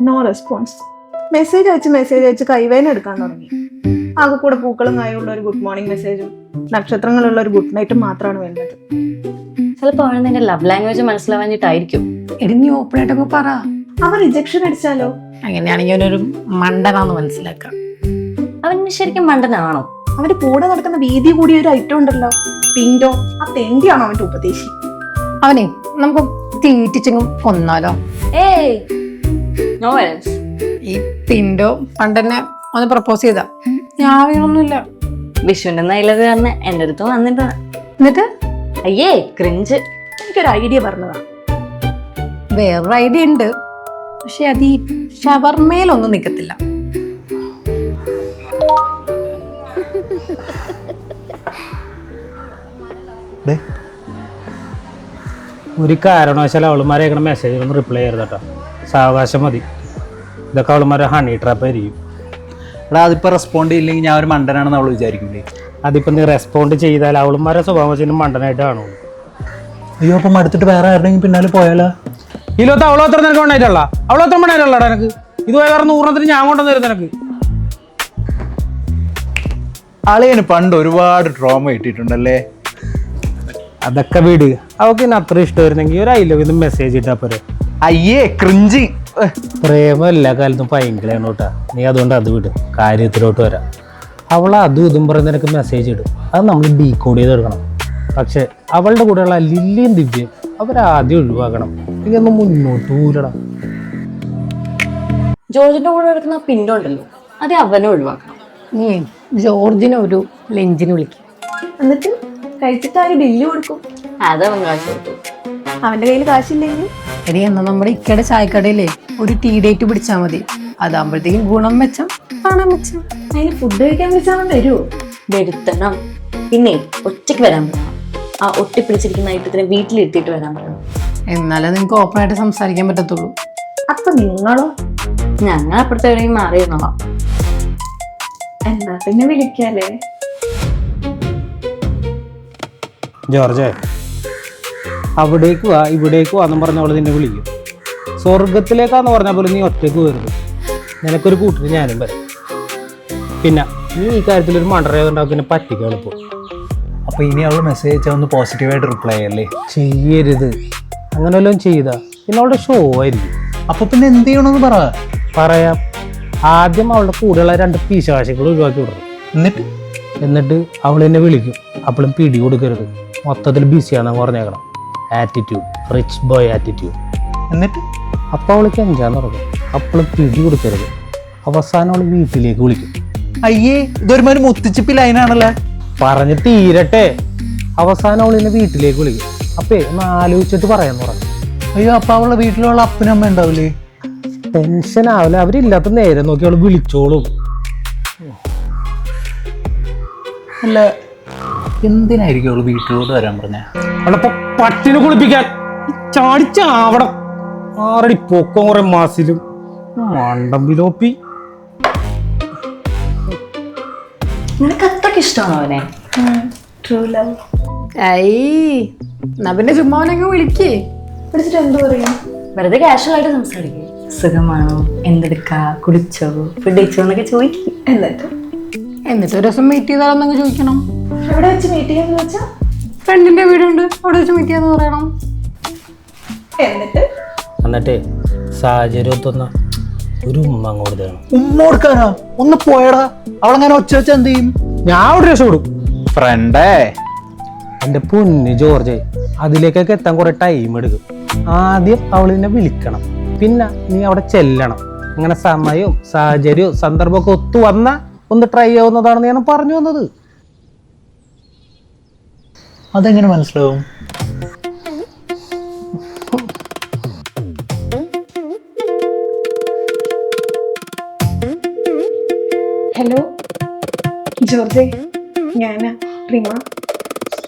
No response. Message അയച്ച് കൈവേന എടുക്കാൻ തുടങ്ങി. ആകെ കൂടെ പൂക്കളും കായുള്ള ഒരു ഗുഡ് മോർണിംഗ് മെസ്സേജും നക്ഷത്രങ്ങളുള്ള ഒരു ഗുഡ് നൈറ്റും മാത്രമാണ് വേണ്ടത്. ചിലപ്പോ അവന് നിന്റെ ലവ് ലാംഗ്വേജ് മനസ്സിലാവാഞ്ഞിട്ടായിരിക്കും. എടി നീ ഓപ്പൺ ആയിട്ടൊക്കെ പറ. അവൻ റിജക്ഷൻ അടിച്ചാലോ? അങ്ങനെയാണെങ്കിൽ അവനൊരു മണ്ടനാന്ന് മനസ്സിലാക്കാം. അവൻ ശരിക്കും മണ്ടനാണോ? അവന്റെ കൂടെ നടക്കുന്ന വീതി കൂടിയ ഒരു ഐറ്റം ഉണ്ടല്ലോ, പിന്റോ. ആ തെണ്ടിയാണോ അവന്റെ ഉപദേശി? അവനെ നമുക്ക് തീറ്റിച്ചെങ്കും കൊന്നാലോ? ഏയ് നോ വയലൻസ്. ഈ പിന്റോ പണ്ടെന്നെ ഒന്ന് പ്രപ്പോസ് ചെയ്താ ഞാൻ വീണൊന്നുമില്ല. വിഷുവിന്റെ നൈലത് കാരണം എന്റെ അടുത്ത് വന്നിട്ടാ. എന്നിട്ട് അയ്യേ ക്രിഞ്ച്. എനിക്കൊരു ഐഡിയ പറഞ്ഞതാ. വേറൊരു ഐഡിയ ഉണ്ട്, പക്ഷെ അത് ഈ ഷവർമേലൊന്നും നിക്കത്തില്ല. ഒരു കാരണവശാലും അവളുമാരെ മെസ്സേജ് ഒന്ന് റിപ്ലൈ ചെയ്യരുത് കേട്ടോ. സാവകാശം മതി. ഇതൊക്കെ അവളുമാരെ ഹണി ട്രാപ്പ് ആയിരിക്കും. എടാ അതിപ്പോൾ റെസ്പോണ്ട് ചെയ്യില്ലെങ്കിൽ ഞാൻ ഒരു മണ്ടനാണെന്ന് അവൾ വിചാരിക്കില്ലേ? അതിപ്പോൾ നീ റെസ്പോണ്ട് ചെയ്താൽ അവളുമാരെ സ്വഭാവം വെച്ചാൽ മണ്ടനായിട്ട് കാണുള്ളൂ. അയ്യോ അപ്പം അടുത്തിട്ട് വേറെ ആരുടെയും പിന്നാലെ പോയാലോ? ഇതിലൊത്ത അവളത്ര നിനക്ക് ഉണ്ടായിട്ടുള്ള അവളത്ര ഉണ്ടായിട്ടുള്ളടാ എനിക്ക്. ഇത് വേറെ 100 ഞാൻ കൊണ്ടുവന്ന് തരും നിനക്ക്. ആളേന് പണ്ട് ഒരുപാട് ട്രോമ കിട്ടിയിട്ടുണ്ടല്ലേ. അതൊക്കെ വീട്. അവൾക്ക് ഇന്ന് അത്ര ഇഷ്ടമായിരുന്നെങ്കിൽ ഒരു ഐ ലവ് യു മെസ്സേജ് ഇട്ടാ പോരെ. അയ്യേ ക്രിഞ്ചി. പ്രേമം എല്ലാ കാലത്തും ഭയങ്കരമാണ് കേട്ടാ. നീ അതുകൊണ്ട് അത് വിട്, കാര്യത്തിലോട്ട് വരാം. അവൾ അതും ഇതും പറഞ്ഞ് നിനക്ക് മെസ്സേജ് ഇടും. അത് നമ്മൾ ഡീകോഡ് ചെയ്തെടുക്കണം. പക്ഷെ അവളുടെ കൂടെയുള്ള ലില്ലിയും ദിവ്യയും അവരാദ്യം ഒഴിവാക്കണം. എനിക്കൊന്ന് മുന്നോട്ട് പോരടാ. ജോർജിന്റെ കൂടെ കിടക്കുന്ന പിന്റോ ഉണ്ടല്ലോ, അത് അവനെ ഒഴിവാക്കണം. നീ ജോർജിനെ ഒരു ലഞ്ചിന് വിളിക്കും. എന്നിട്ട് കഴിച്ചിട്ട് ആര് ബില്ല് കൊടുക്കും? അതവൻ കാശ് കൊടുത്തു. അവന്റെ കയ്യിൽ കാശില്ലെങ്കിൽ എടി എന്നാ നമ്മുടെ ഇക്കടെ ചായക്കടയിലേ ഒരു ടീ ഡേറ്റ് പിടിച്ചാൽ മതി. അതാകുമ്പോഴത്തേക്കും ഗുണം മെച്ചം പണം മെച്ചം. അതിന് ഫുഡ് കഴിക്കാൻ വിളിച്ചാൽ വരുമോ? വരുത്തണം. പിന്നെ ഒറ്റയ്ക്ക് വരാൻ പറയണം. ആ ഒട്ടിപ്പിടിച്ചിരിക്കുന്ന ഐറ്റത്തിനെ വീട്ടിലിരുത്തിയിട്ട് വരാൻ പറയണം. എന്നാലേ നിനക്ക് ഓപ്പൺ ആയിട്ട് സംസാരിക്കാൻ പറ്റത്തുള്ളൂ. അപ്പൊ നിങ്ങളോ? ഞങ്ങൾ അപ്പുറത്തെ എവിടെയും മാറിയിരുന്നോളാം. എന്നാ പിന്നെ വിളിക്കാലേ. ജോർജേ, അവിടേക്ക് വാ ഇവിടേക്ക് വാന്നും പറഞ്ഞവൾ നിന്നെ വിളിക്കും. സ്വർഗത്തിലേക്കാന്ന് പറഞ്ഞാൽ പോലും നീ ഒറ്റയ്ക്ക് വരുന്നു. നിനക്കൊരു കൂട്ടിന് ഞാനും വരാം. പിന്നെ നീ ഈ കാര്യത്തിലൊരു മണ്ടറയുണ്ടാവും, പിന്നെ പറ്റിക്കാൻ എളുപ്പം. അപ്പൊ ഇനി അവൾ മെസ്സേജ് അയച്ചാൽ ഒന്ന് പോസിറ്റീവായിട്ട് റിപ്ലൈ ചെയ്യല്ലേ? ചെയ്യരുത്. അങ്ങനെ വല്ലതും ചെയ്താ പിന്നെ അവളുടെ ഷോ ആയിരിക്കും. അപ്പൊ പിന്നെ എന്ത് ചെയ്യണമെന്ന് പറയാം. ആദ്യം അവളുടെ കൂടെയുള്ള 2 പീശാശികൾ ഒഴിവാക്കി വിടണം. എന്നിട്ട് അവൾ എന്നെ വിളിക്കും. അപ്പോഴും പിടി കൊടുക്കരുത്. മൊത്തത്തിൽ ബിസിയാണെന്ന് പറഞ്ഞേക്കണം. Attitude, rich boy attitude. എന്നിട്ട് അപ്പോൾ അവൾക്ക് എൻജാന്ന് തുടങ്ങും. അപ്പോഴും പിടി കൊടുക്കരുത്. അവസാനം അവൾ വീട്ടിലേക്ക് വിളിക്കും. അയ്യേ ഇതൊരുമാതിരി മുത്തിച്ചിപ്പി ലൈനാണല്ലേ. പറഞ്ഞ് തീരട്ടെ. അവസാനം അവൾ എന്നെ വീട്ടിലേക്ക് വിളിക്കും. അപ്പേ ഒന്ന് ആലോചിച്ചിട്ട് പറയാന്ന് പറഞ്ഞു. അയ്യോ അപ്പൊ അവളുടെ വീട്ടിലുള്ള അപ്പനും അമ്മ ഉണ്ടാവില്ലേ? ടെൻഷൻ ആവില്ല. അവരില്ലാത്ത നേരം നോക്കി അവൾ വിളിച്ചോളും. അല്ല എന്തിനായിരിക്കും അവള് വീട്ടിലോട്ട് വരാൻ പറഞ്ഞ? അവളപ്പോ പട്ടിനെ കുളിപ്പിക്കാൻ ചാടിച്ചാവണം. ആറടി പൊക്കം കുറെ മാസിലും മണ്ടം വിലോപ്പി. നിനക്ക് അത്രയ്ക്ക് ഇഷ്ടമാണോ അവനെ? True love. എന്നാ പിന്നെ ചുമ്മാവനങ്ങ് വിളിക്കേ. വിളിച്ചിട്ട് എന്ത് പറയും? വെറുതെ കാഷ്വൽ ആയിട്ട് സംസാരിക്കും. സുഖമാണോ, എന്തെടുക്കാ, കുടിച്ചോ, ഫുഡ് കഴിച്ചോ എന്നൊക്കെ ചോദിക്കും. എന്നിട്ട് ഒരു ദിവസം മീറ്റ് ചെയ്താലൊന്നങ്ങ് ചോദിക്കണം. എവിടെ വെച്ച് മീറ്റ് ചെയ്യാന്ന് വെച്ചാ? ഫ്രണ്ടിന്റെ വീടുണ്ട്, അവിടെ വെച്ച് മീറ്റ് ചെയ്യാന്ന് പറയണം. എന്നിട്ട് സാഹചര്യത്തൊന്ന ഒരു ഉമ്മ അങ്ങോട്ട് തരണം. ഉമ്മ കൊടുക്കാനാ? ഒന്ന് പോയടാ. അവളങ്ങനെ ഒച്ച വെച്ച എന്ത് ചെയ്യും? ഞാൻ അവിടെ രക്ഷപ്പെടും. ഫ്രണ്ടേ എൻ്റെ പൊന്ന് ജോർജ്, അതിലേക്കൊക്കെ എത്താൻ കുറെ ടൈം എടുക്കും. ആദ്യം അവളിനെ വിളിക്കണം, പിന്നെ നീ അവിടെ ചെല്ലണം. അങ്ങനെ സമയവും സാഹചര്യവും സന്ദർഭമൊക്കെ ഒത്തു വന്ന ഒന്ന് ട്രൈ ആവുന്നതാണെന്ന് ഞാൻ പറഞ്ഞു വന്നത്. അതെങ്ങനെ മനസ്സിലാവും? ഹലോ ജോർജെ, ഞാനാ റിമ.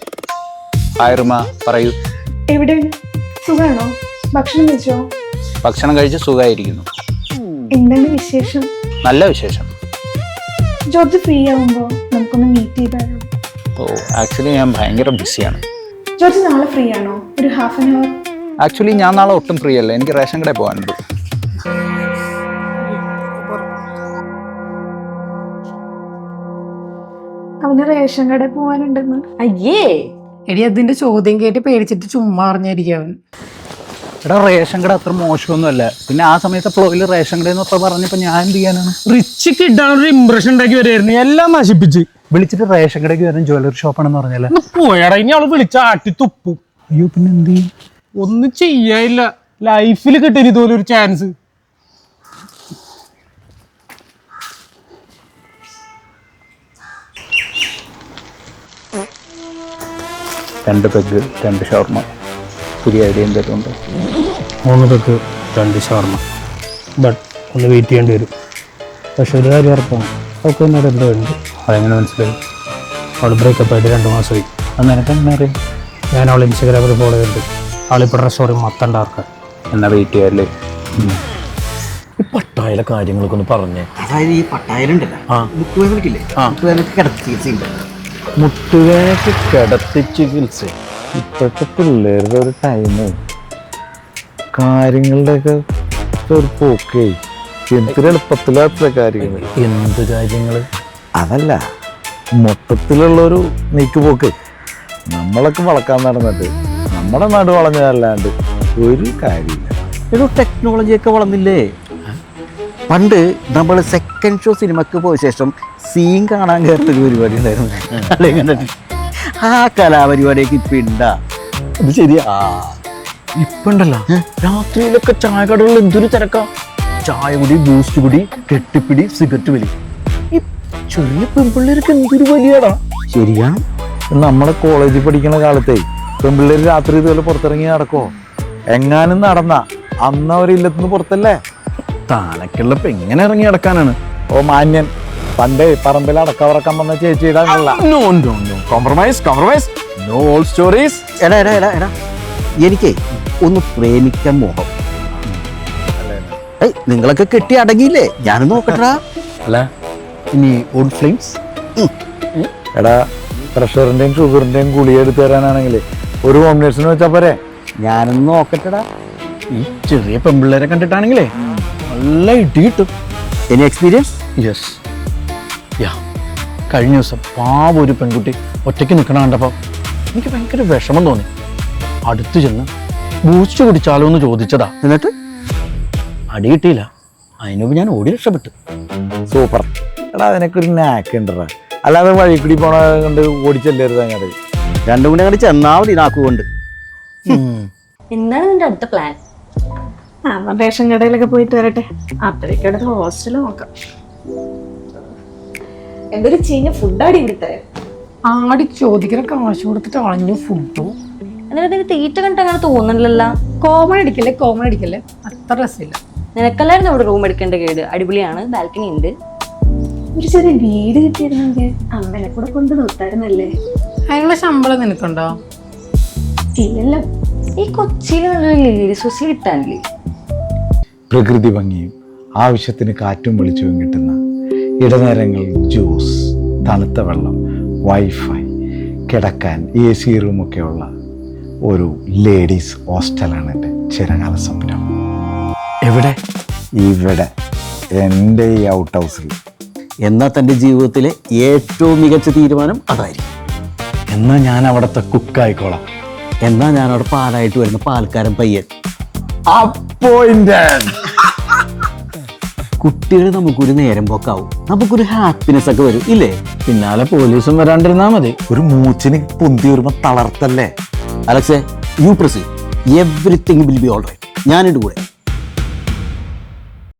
ഹായ് റിമ, പറയൂ. എവിടെയാണ്? സുഖാണോ? ഭക്ഷണം കഴിച്ചോ? ഭക്ഷണം കഴിച്ച് സുഖമായിരിക്കുന്നു. എന്താണ് വിശേഷം? നല്ല വിശേഷം. ജോർജ് ഫ്രീ ആവുമ്പോ നമുക്കൊന്ന് മീറ്റ് ചെയ്താലോ? ഓ ആക്ച്വലി ഞാൻ ഭയങ്കര ബിസിയാണ്. ജോർജ് നാളെ ഫ്രീ ആണോ? ഒരു ഹാഫ് ആൻ അവർ. ആക്ച്വലി ഞാൻ നാളെ ഒട്ടും ഫ്രീ അല്ല. എനിക്ക് റേഷൻ കടയിൽ പോകാനുണ്ട്. അവന് റേഷൻ കടയിൽ പോവാനുണ്ടെന്ന്. അയ്യേ, എടി അതിന്റെ ചോദ്യം കേട്ട് പേടിച്ചിട്ട് ചുമ്മാ അറിഞ്ഞായിരിക്കും അവൻ. എടാ റേഷൻ കട അത്ര മോശമൊന്നുമല്ല. പിന്നെ ആ സമയത്ത് ഫ്ലോയിൽ റേഷൻ കട എന്നൊക്കെ പറഞ്ഞപ്പോ ഞാൻ എന്ത് ചെയ്യാനാണ്? റിച്ച് കിട്ടാനൊരു ഇംപ്രഷൻ ഉണ്ടാക്കി വരായിരുന്നു, എല്ലാം നശിപ്പിച്ച്. വിളിച്ചിട്ട് റേഷൻ കടയ്ക്ക് വരാൻ ജ്വല്ലറി ഷോപ്പാണെന്ന് പറഞ്ഞല്ലേ? പോയാടാ, ഇനി അവള് വിളിച്ച ആട്ടി തുപ്പും. അയ്യോ പിന്നെ എന്ത് ചെയ്യും? ഒന്നും ചെയ്യാനില്ല, ലൈഫിൽ കിട്ടില്ല ഇതുപോലെ ഒരു ചാൻസ്. രണ്ട് പെഗ് 2 ഷവർമ. പുതിയ ഐഡിയ എന്തെങ്കിലും ഉണ്ടോ? 3 പെഗ് 2 ഷവർമ. ബട്ട് ഒന്ന് വെയിറ്റ് ചെയ്യേണ്ടി വരും. പക്ഷെ ഒരു കാര്യം ഉറപ്പാണ്, അവൾക്ക് എന്നോട് എന്തോ ഉണ്ട്. അതെങ്ങനെ മനസ്സിലായി? അവൾ ബ്രേക്കപ്പ് ആയിട്ട് 2 മാസമായി. അത് നിനക്ക് എങ്ങനെ അറിയാം? ഞാൻ അവൾ ഇൻസ്റ്റാഗ്രാമിൽ ഫോളോ ചെയ്തിട്ടുണ്ട്. ആളിപ്പോൾ റെസ്റ്റോറി മത്തണ്ടാർക്ക. എന്നാ വെയിറ്റ് ചെയ്യാല്ലേ? ഈ പട്ടായിലെ കാര്യങ്ങളൊക്കെ ഒന്ന് പറഞ്ഞേ. അതായത് ഈ പട്ടായലുണ്ടല്ലോ, മുട്ടുവേദനക്കില്ലേ, മുട്ടുവേദനക്ക് കിടത്തി ചികിത്സയില്ല. മുട്ടുവേദനക്ക് കിടത്തി ചികിത്സ. ഇപ്പോഴത്തെ പിള്ളേരുടെ ഒരു ടൈമ്, കാര്യങ്ങളുടെയൊക്കെ ഒരു പോക്കേ, എന്തൊരു എളുപ്പത്തിലാത്ത കാര്യങ്ങൾ. എന്ത് കാര്യങ്ങള്? അതല്ല, മൊത്തത്തിലുള്ളൊരു നീക്കുപോക്ക്. നമ്മളൊക്കെ വളക്കാൻ നടന്നിട്ട് നമ്മുടെ നാട് വളഞ്ഞതല്ലാണ്ട് ഒരു കാര്യമില്ല. ഒരു ടെക്നോളജിയൊക്കെ വളർന്നില്ലേ? പണ്ട് നമ്മൾ സെക്കൻഡ് ഷോ സിനിമക്ക് പോയ ശേഷം സീൻ കാണാൻ കയറുന്നൊരു പരിപാടി ഉണ്ടായിരുന്നു. അല്ലെങ്കിൽ ആ കലാപരിപാടിയൊക്കെ ഇപ്പം ഉണ്ടാ? അത് ശരിയാ. ഇപ്പണ്ടല്ലോ രാത്രിയിലൊക്കെ ചായ കടകളിൽ എന്തൊരു തിരക്കാ. ചായ കുടി, ബൂസ്റ്റ് കുടി, കെട്ടിപ്പിടി, സിഗരറ്റ് വലി. ഈ ചെറിയ പെൺപിള്ളേർക്ക് എന്തൊരു വലിയടാ. ശരിയാ. നമ്മുടെ കോളേജിൽ പഠിക്കുന്ന കാലത്തെ പെൺപിള്ളേർ രാത്രി ഇതുപോലെ പുറത്തിറങ്ങി നടക്കോ? എങ്ങാനും നടന്ന അന്ന് അവരില്ലത്തുനിന്ന് പുറത്തല്ലേ. താനൊക്കെയുള്ള ഇപ്പൊ എങ്ങനെ ഇറങ്ങി നടക്കാനാണ്? ഓ മാന്യൻ, പണ്ടേ പറമ്പിൽ അടക്കവറക്കാൻ വന്ന ചേച്ചിയുടെ compromise compromise, know all stories. എടാ എടാ എടാ എടാ എനിക്കേ ഒന്ന് പ്രേമിക്കാൻ മോഹം. ഏയ് നിങ്ങളൊക്കെ കെട്ടി അടങ്ങിയില്ലേ? ഞാനൊന്ന് നോക്കട്ടാ. അല്ല ഇനി ഓൾഡ് ഫ്ലെയിംസ്. എടാ പ്രഷറിന്റെയും ഷുഗറിന്റെയും ഗുളിക എടുത്തു തരാനാണെങ്കിൽ ഒരു കോമ്പിനേഷൻ വെച്ചാൽ പോരെ? ഞാനൊന്ന് നോക്കട്ടെടാ. ഈ ചെറിയ പെൺപിള്ളേരെ കണ്ടിട്ടാണെങ്കിലേ നല്ല ഇടി കിട്ടും. Any experience? യെസ് യാ. കഴിഞ്ഞ ദിവസം പാവം ഒരു പെൺകുട്ടി ഒറ്റയ്ക്ക് നിൽക്കണ കണ്ടപ്പോൾ എനിക്ക് ഭയങ്കര വിഷമം തോന്നി. അടുത്ത് ചെന്ന് ബൂസ്റ്റ് കുടിച്ചാലോ എന്ന് ചോദിച്ചതാ. എന്നിട്ട് അടി കിട്ടിയില്ല. അതിനുമ്പ് ഞാൻ ഓടി രക്ഷപ്പെട്ടു. സൂപ്പർ. എടാ അതിനൊക്കെ നാക്ക് ഉണ്ടടാ. അല്ലാതെ വഴി കൂടി പോണ കൊണ്ട് ഓടിച്ചല്ലരുത് അങ്ങോട്ട്. രണ്ടും കൂടി അങ്ങോട്ട് ചെന്നാ മതി നാക്കുകൊണ്ട്. എന്താണ് നിന്റെ അടുത്ത പ്ലാൻ? അവൻ റേഷൻ കടയിലൊക്കെ പോയിട്ട് വരട്ടെ, അപ്പോഴേക്കടുത്ത് ഹോസ്റ്റൽ നോക്കാം. എന്തൊരു ചീഞ്ഞ ഫുഡാടി ഇവിടുത്തെ. ആടി ചോദിക്കുന്ന കാശ് കൊടുത്തിട്ട് അളഞ്ഞു ഫുഡും. എന്നിട്ട് നിനക്ക് തീറ്റ കണ്ടിട്ട് അങ്ങനെ തോന്നണില്ലല്ലോ. കോമൺ അടിക്കല്ലേ, അത്ര രസമില്ല. നിനക്കല്ലായിരുന്നു അവിടെ റൂം എടുക്കേണ്ട കേട്. അടിപൊളിയാണ്, ബാൽക്കണി ഉണ്ട്. ഒരു ചെറിയ വീട് കിട്ടിയിരുന്നെങ്കിൽ അമ്മനെ കൂടെ കൊണ്ട് നിർത്തായിരുന്നല്ലേ. അതിനുള്ള ശമ്പളം നിനക്കുണ്ടോ? ഇല്ലല്ലോ. ഈ കൊച്ചിയിൽ നല്ലൊരു ലേഡീസ് ഹോസ്റ്റൽ കിട്ടാനില്ലേ? പ്രകൃതി ഭംഗിയും ആവശ്യത്തിന് കാറ്റും വെളിച്ചവും കിട്ടുന്ന ഇടനേരങ്ങൾ, ജ്യൂസ്, തണുത്ത വെള്ളം, വൈഫൈ, കിടക്കാൻ AC റൂമൊക്കെ ഉള്ള ഒരു ലേഡീസ് ഹോസ്റ്റലാണ് എൻ്റെ ചിരകാല സ്വപ്നം. എവിടെ? ഇവിടെ എൻ്റെ ഈ ഔട്ട് ഹൗസിൽ. എന്നാൽ തൻ്റെ ജീവിതത്തിലെ ഏറ്റവും മികച്ച തീരുമാനം അതായിരിക്കും. എന്നാൽ ഞാൻ അവിടുത്തെ കുക്കായിക്കോളാം. എന്നാൽ ഞാൻ അവിടെ പാലായിട്ട് വരുന്ന പാൽക്കാരൻ പയ്യൻ. കുട്ടികൾ നമുക്കൊരു നേരം പോക്കാവും, നമുക്കൊരു ഹാപ്പിനെസ് ഒക്കെ വരും ഇല്ലേ? പിന്നാലെ പോലീസും വരാണ്ടിരുന്നാ മതി. ഒരു മൂച്ചിന് പൊന്തി വരുമ്പോ തളർത്തല്ലേ. അലക്സേ, you proceed, everything will be all right. ഞാനിട്ട് കൂടെ.